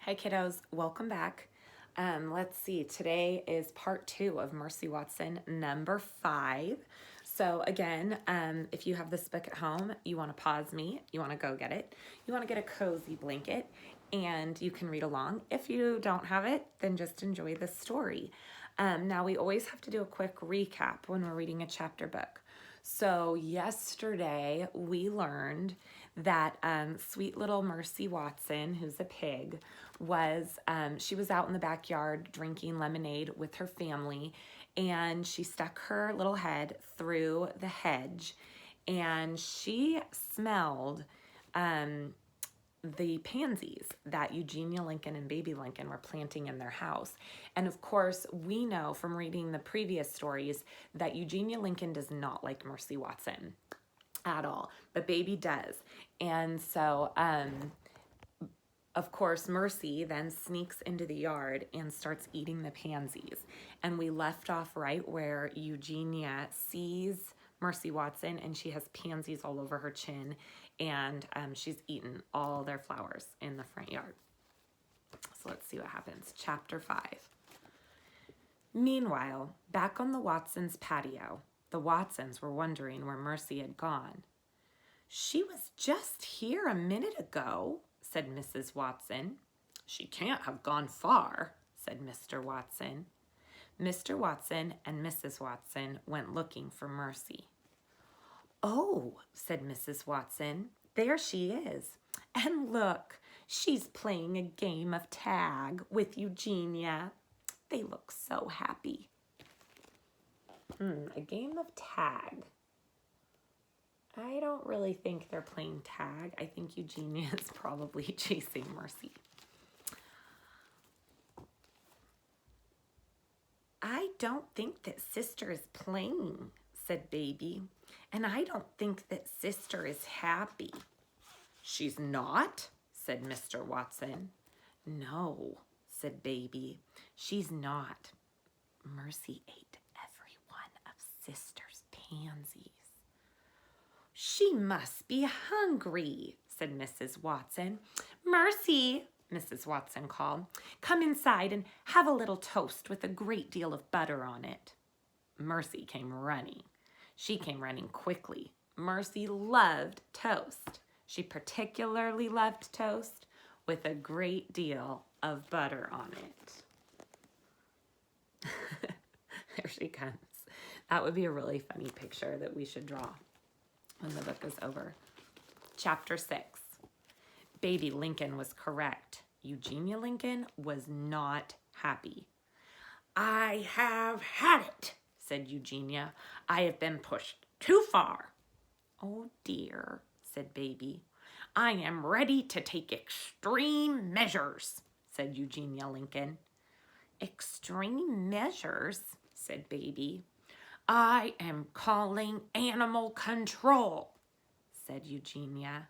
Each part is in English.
Hi kiddos, welcome back. Let's see, today is part 2 of Mercy Watson number 5. So again, if you have this book at home, you want to pause me, you want to go get it, you want to get a cozy blanket, and you can read along. If you don't have it, then just enjoy the story. Now we always have to do a quick recap when we're reading a chapter book. So yesterday we learned that sweet little Mercy Watson, who's a pig, she was out in the backyard drinking lemonade with her family, and she stuck her little head through the hedge, and she smelled the pansies that Eugenia Lincoln and Baby Lincoln were planting in their house. And of course, we know from reading the previous stories that Eugenia Lincoln does not like Mercy Watson at all, but Baby does. And so, of course, Mercy then sneaks into the yard and starts eating the pansies. And we left off right where Eugenia sees Mercy Watson and she has pansies all over her chin, and she's eaten all their flowers in the front yard. So let's see what happens. Chapter 5. Meanwhile, back on the Watsons' patio, the Watsons were wondering where Mercy had gone. "She was just here a minute ago," said Mrs. Watson. "She can't have gone far," said Mr. Watson. Mr. Watson and Mrs. Watson went looking for Mercy. "Oh," said Mrs. Watson, "there she is. And look, she's playing a game of tag with Eugenia. They look so happy." A game of tag. I don't really think they're playing tag. I think Eugenia is probably chasing Mercy. "I don't think that sister is playing," said Baby. "And I don't think that sister is happy." "She's not?" said Mr. Watson. "No," said Baby, "she's not. Mercy ate every one of sister's pansies." "She must be hungry," said Mrs. Watson. "Mercy," Mrs. Watson called, "come inside and have a little toast with a great deal of butter on it." Mercy came running. She came running quickly. Mercy loved toast. She particularly loved toast with a great deal of butter on it. There she comes. That would be a really funny picture that we should draw when the book is over. Chapter 6. Baby Lincoln was correct. Eugenia Lincoln was not happy. "I have had it," said Eugenia. "I have been pushed too far." "Oh dear," said Baby. "I am ready to take extreme measures," said Eugenia Lincoln. "Extreme measures," said Baby. "I am calling animal control," said Eugenia.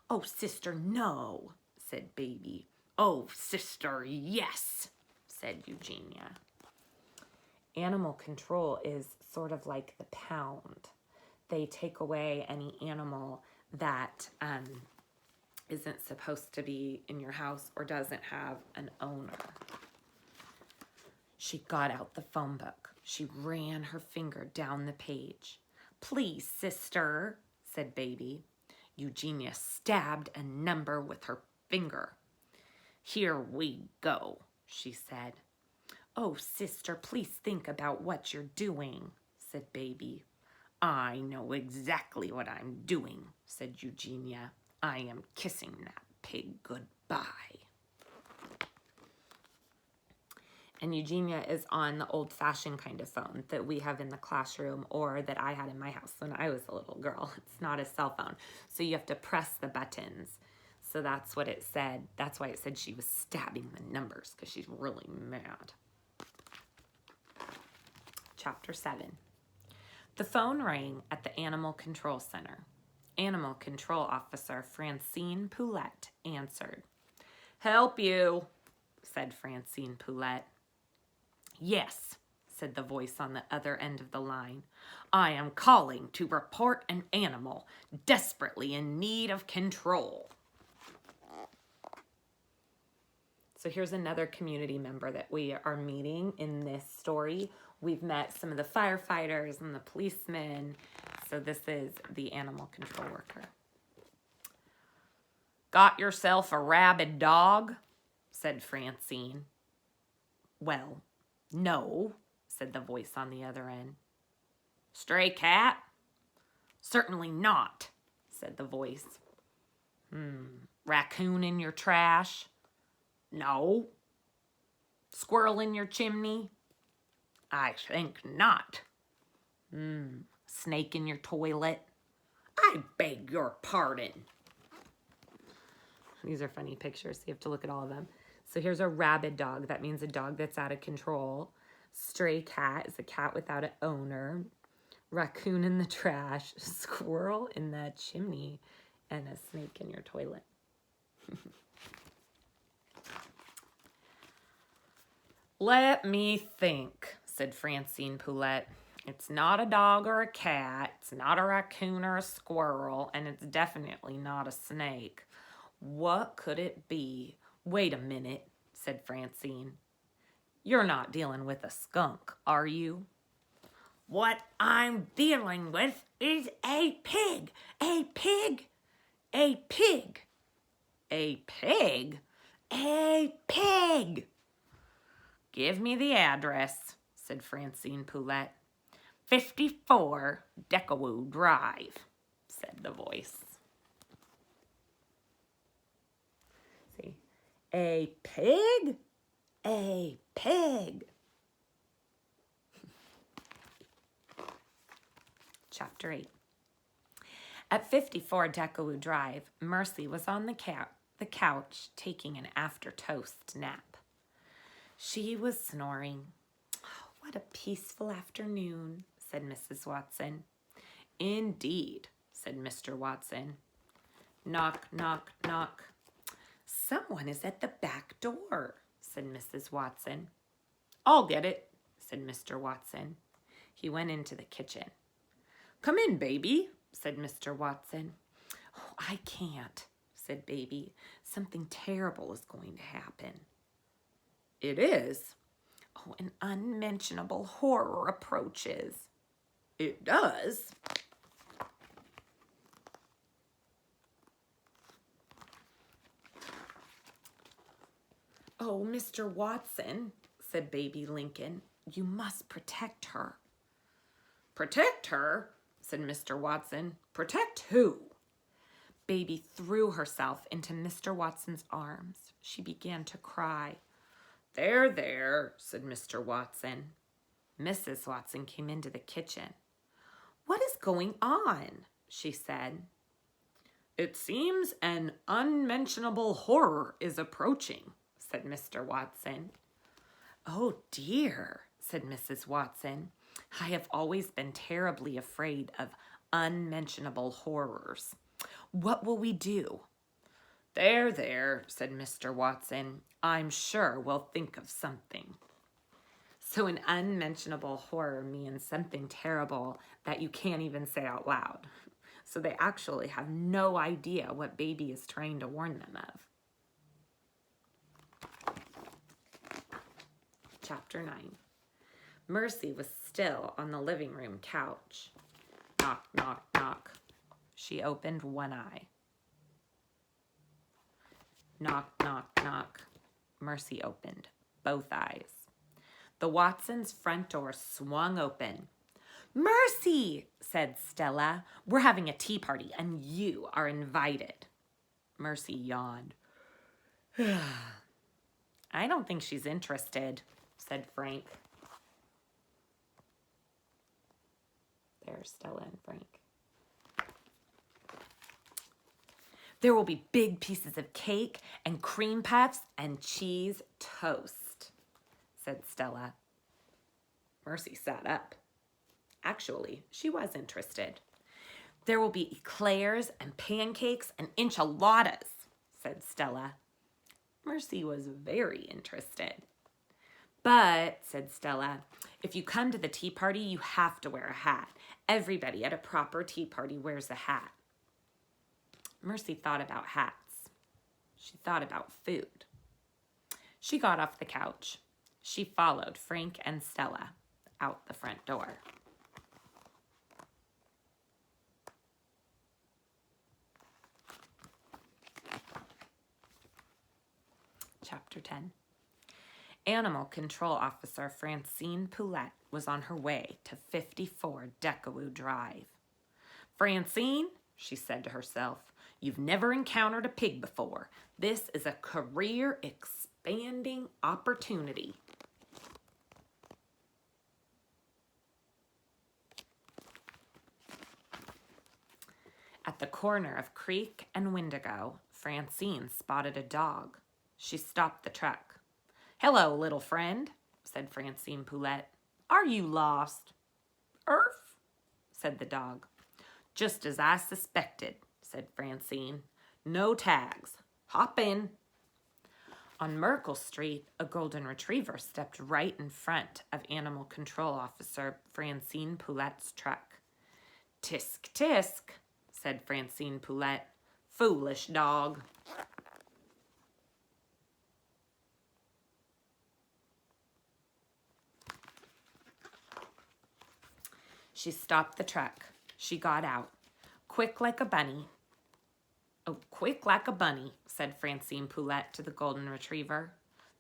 "Oh, sister, no," said Baby. "Oh, sister, yes," said Eugenia. Animal control is sort of like the pound. They take away any animal that isn't supposed to be in your house or doesn't have an owner. She got out the phone book. She ran her finger down the page. "Please, sister," said Baby. Eugenia stabbed a number with her finger. "Here we go," she said. "Oh, sister, please think about what you're doing," said Baby. "I know exactly what I'm doing," said Eugenia. "I am kissing that pig goodbye." And Eugenia is on the old-fashioned kind of phone that we have in the classroom or that I had in my house when I was a little girl. It's not a cell phone, so you have to press the buttons. So that's what it said. That's why it said she was stabbing the numbers, because she's really mad. Chapter 7. The phone rang at the Animal Control Center. Animal Control Officer Francine Poulette answered. "Help you," said Francine Poulette. "Yes," said the voice on the other end of the line. "I am calling to report an animal desperately in need of control." So here's another community member that we are meeting in this story. We've met some of the firefighters and the policemen. So this is the animal control worker. Got yourself a rabid dog? Said Francine. Well, no, said the voice on the other end. Stray cat? Certainly not, said the voice. Raccoon in your trash? No. Squirrel in your chimney? I think not. Snake in your toilet? I beg your pardon. These are funny pictures, so you have to look at all of them. So here's a rabid dog. That means a dog that's out of control. Stray cat is a cat without an owner. Raccoon in the trash. Squirrel in the chimney. And a snake in your toilet. Let me think, said Francine Poulette. It's not a dog or a cat. It's not a raccoon or a squirrel. And it's definitely not a snake. What could it be? Wait a minute, said Francine. You're not dealing with a skunk, are you? What I'm dealing with is a pig. A pig. A pig. A pig? A pig. Give me the address, said Francine Poulette. 54 Decawoo Drive, said the voice. See, a pig? A pig. Chapter 8. At 54 Decawoo Drive, Mercy was on the couch taking an after-toast nap. She was snoring. Oh, what a peaceful afternoon, said Mrs. Watson. Indeed, said Mr. Watson. Knock, knock, knock. Someone is at the back door, said Mrs. Watson. I'll get it, said Mr. Watson. He went into the kitchen. Come in, baby, said Mr. Watson. Oh, I can't, said Baby. Something terrible is going to happen. It is? Oh, an unmentionable horror approaches. It does? Oh, Mr. Watson, said Baby Lincoln, you must protect her. Protect her? Said Mr. Watson. Protect who? Baby threw herself into Mr. Watson's arms. She began to cry. There, there, said Mr. Watson. Mrs. Watson came into the kitchen. What is going on? She said. It seems an unmentionable horror is approaching, said Mr. Watson. Oh dear, said Mrs. Watson. I have always been terribly afraid of unmentionable horrors. What will we do? There, there, said Mr. Watson. I'm sure we'll think of something. So an unmentionable horror means something terrible that you can't even say out loud. So they actually have no idea what Baby is trying to warn them of. Chapter 9. Mercy was still on the living room couch. Knock, knock, knock. She opened one eye. Knock, knock, knock. Mercy opened both eyes. The Watsons' front door swung open. Mercy, said Stella. We're having a tea party and you are invited. Mercy yawned. I don't think she's interested, said Frank. There's Stella and Frank. There will be big pieces of cake and cream puffs and cheese toast, said Stella. Mercy sat up. Actually, she was interested. There will be eclairs and pancakes and enchiladas, said Stella. Mercy was very interested. But, said Stella, if you come to the tea party, you have to wear a hat. Everybody at a proper tea party wears a hat. Mercy thought about hats. She thought about food. She got off the couch. She followed Frank and Stella out the front door. Chapter 10. Animal Control Officer Francine Poulette was on her way to 54 Decawoo Drive. Francine, she said to herself, you've never encountered a pig before. This is a career-expanding opportunity. At the corner of Creek and Wendigo, Francine spotted a dog. She stopped the truck. Hello, little friend, said Francine Poulette. Are you lost? Earth, said the dog. Just as I suspected, said Francine. No tags. Hop in. On Merkle Street, a golden retriever stepped right in front of Animal Control Officer Francine Poulette's truck. Tisk, tisk, said Francine Poulette. Foolish dog. She stopped the truck. She got out. Quick like a bunny. Oh, quick like a bunny, said Francine Poulette to the golden retriever.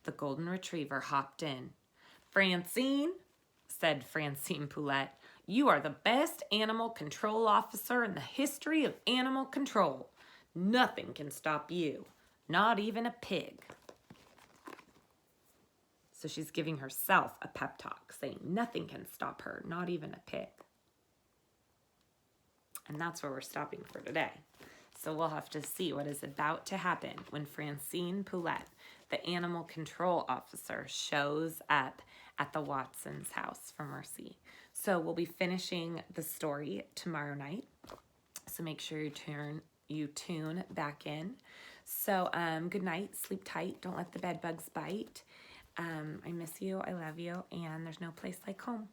The golden retriever hopped in. Francine, said Francine Poulette, you are the best animal control officer in the history of animal control. Nothing can stop you, not even a pig. So she's giving herself a pep talk, saying nothing can stop her, not even a pig. And that's where we're stopping for today. So we'll have to see what is about to happen when Francine Poulette, the animal control officer, shows up at the Watson's house for Mercy. So we'll be finishing the story tomorrow night. So make sure you tune back in. So good night, sleep tight, don't let the bed bugs bite. I miss you, I love you, and there's no place like home.